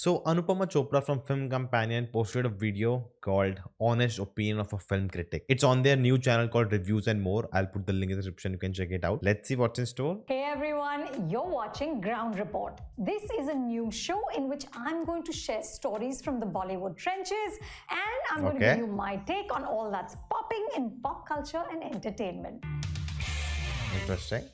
So Anupama Chopra from Film Companion posted a video called Honest Opinion of a Film Critic. It's on their new channel called Reviews and More. I'll put the link in the description. You can check it out. Let's see what's in store. Hey everyone, you're watching Ground Report. This is a new show in which I'm going to share stories from the Bollywood trenches and I'm going to give you my take on all that's popping in pop culture and entertainment. Interesting.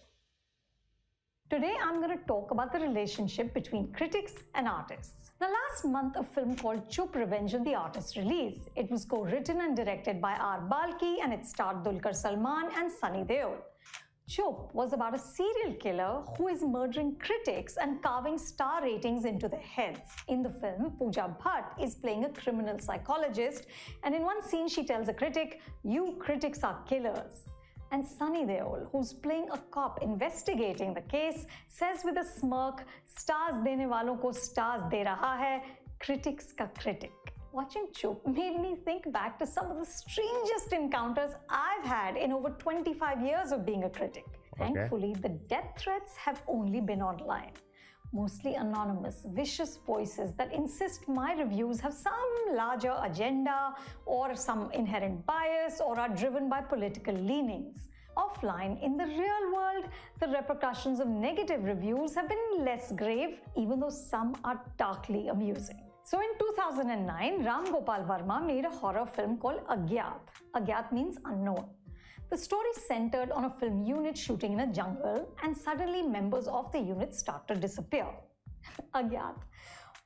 Today I'm going to talk about the relationship between critics and artists. Now last month a film called Chup Revenge on the Artist released. It was co-written and directed by R. Balki and it starred Dulquer Salmaan and Sunny Deol. Chup was about a serial killer who is murdering critics and carving star ratings into their heads. In the film, Pooja Bhatt is playing a criminal psychologist and in one scene she tells a critic, "You critics are killers." And Sunny Deol, who's playing a cop investigating the case, says with a smirk, "Stars dene walon ko stars de raha hai, critics ka critic." Watching Chup made me think back to some of the strangest encounters I've had in over 25 years of being a critic. Thankfully, the death threats have only been online. Mostly anonymous, vicious voices that insist my reviews have some larger agenda or some inherent bias or are driven by political leanings. Offline, in the real world, the repercussions of negative reviews have been less grave, even though some are darkly amusing. So in 2009, Ram Gopal Varma made a horror film called Agyat. Agyat means unknown. The story centered on a film unit shooting in a jungle, and suddenly members of the unit start to disappear. Agyat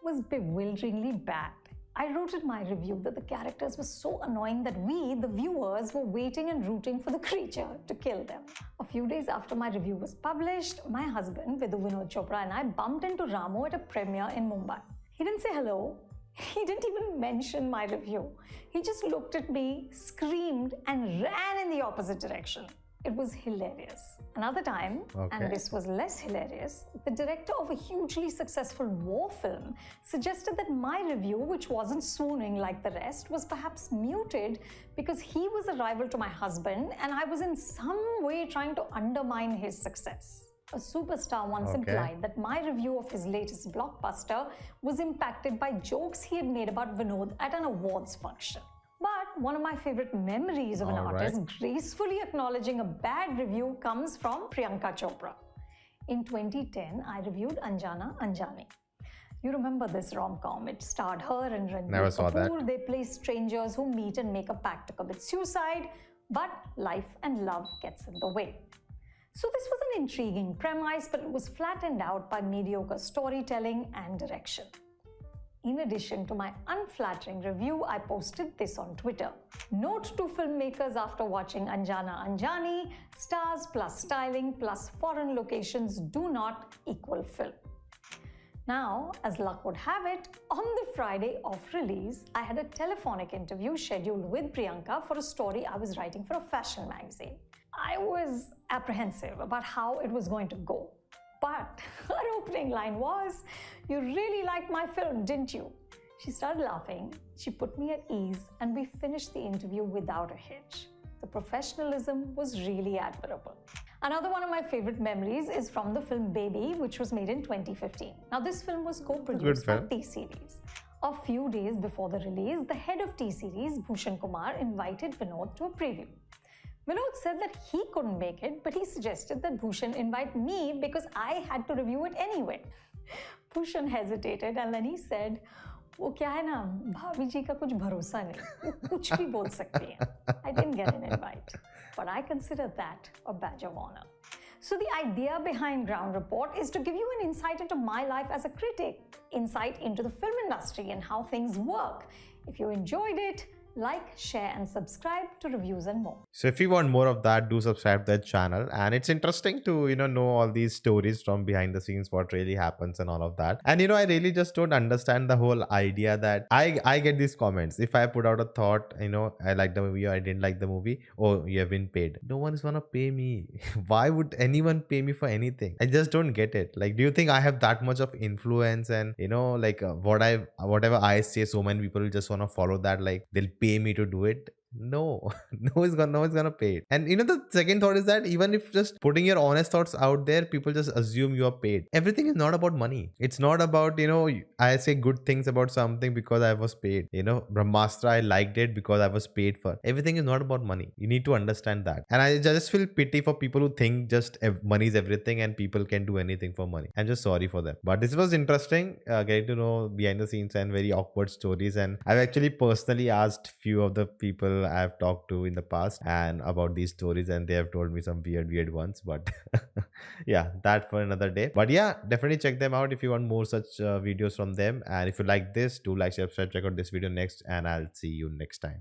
was bewilderingly bad. I wrote in my review that the characters were so annoying that we, the viewers, were waiting and rooting for the creature to kill them. A few days after my review was published, my husband, Vidhu Vinod Chopra, and I bumped into Ramu at a premiere in Mumbai. He didn't say hello. He didn't even mention my review. He just looked at me, screamed, and ran in the opposite direction. It was hilarious. Another time, and this was less hilarious, the director of a hugely successful war film suggested that my review, which wasn't swooning like the rest, was perhaps muted because he was a rival to my husband and I was in some way trying to undermine his success. A superstar once implied that my review of his latest blockbuster was impacted by jokes he had made about Vinod at an awards function. But one of my favorite memories of an artist gracefully acknowledging a bad review comes from Priyanka Chopra. In 2010, I reviewed Anjana Anjani. You remember this rom-com. It starred her and Ranbir Kapoor. They play strangers who meet and make a pact to commit suicide, but life and love gets in the way. So this was an intriguing premise, but it was flattened out by mediocre storytelling and direction. In addition to my unflattering review, I posted this on Twitter. Note to filmmakers after watching Anjana Anjani, stars plus styling plus foreign locations do not equal film. Now, as luck would have it, on the Friday of release, I had a telephonic interview scheduled with Priyanka for a story I was writing for a fashion magazine. I was apprehensive about how it was going to go. But her opening line was, "You really liked my film, didn't you?" She started laughing, she put me at ease, and we finished the interview without a hitch. The professionalism was really admirable. Another one of my favorite memories is from the film Baby, which was made in 2015. Now, this film was co-produced by T-Series. A few days before the release, the head of T-Series, Bhushan Kumar, invited Vinod to a preview. Vinod said that he couldn't make it, but he suggested that Bhushan invite me because I had to review it anyway. Bhushan hesitated and then he said, "वो क्या है ना, भाभी जी का कुछ भरोसा नहीं, वो कुछ भी बोल सकती हैं." I didn't get an invite, but I consider that a badge of honor. So the idea behind Ground Report is to give you an insight into my life as a critic, insight into the film industry and how things work. If you enjoyed it, like, share and subscribe to Reviews and More. So if you want more of that, do subscribe to that channel. And it's interesting to, know all these stories from behind the scenes, what really happens and all of that. And, I really just don't understand the whole idea that I get these comments. If I put out a thought, I like the movie or I didn't like the movie, oh, you have been paid. No one is gonna pay me. Why would anyone pay me for anything? I just don't get it. Like, do you think I have that much of influence and, whatever I say, so many people just want to follow that, like they'll pay me to do it? No. No one's gonna pay it. And the second thought is that even if just putting your honest thoughts out there, people just assume you are paid. Everything is not about money. It's not about, I say good things about something because I was paid. Brahmastra, I liked it because I was paid for. Everything is not about money. You need to understand that. And I just feel pity for people who think just money is everything and people can do anything for money. I'm just sorry for them. But this was interesting, getting to know behind the scenes and very awkward stories. And I've actually personally asked few of the people I've talked to in the past and about these stories, and they have told me some weird ones. But yeah, that for another day. But yeah, definitely check them out if you want more such videos from them. And if you like this, do like, subscribe, check out this video next, and I'll see you next time.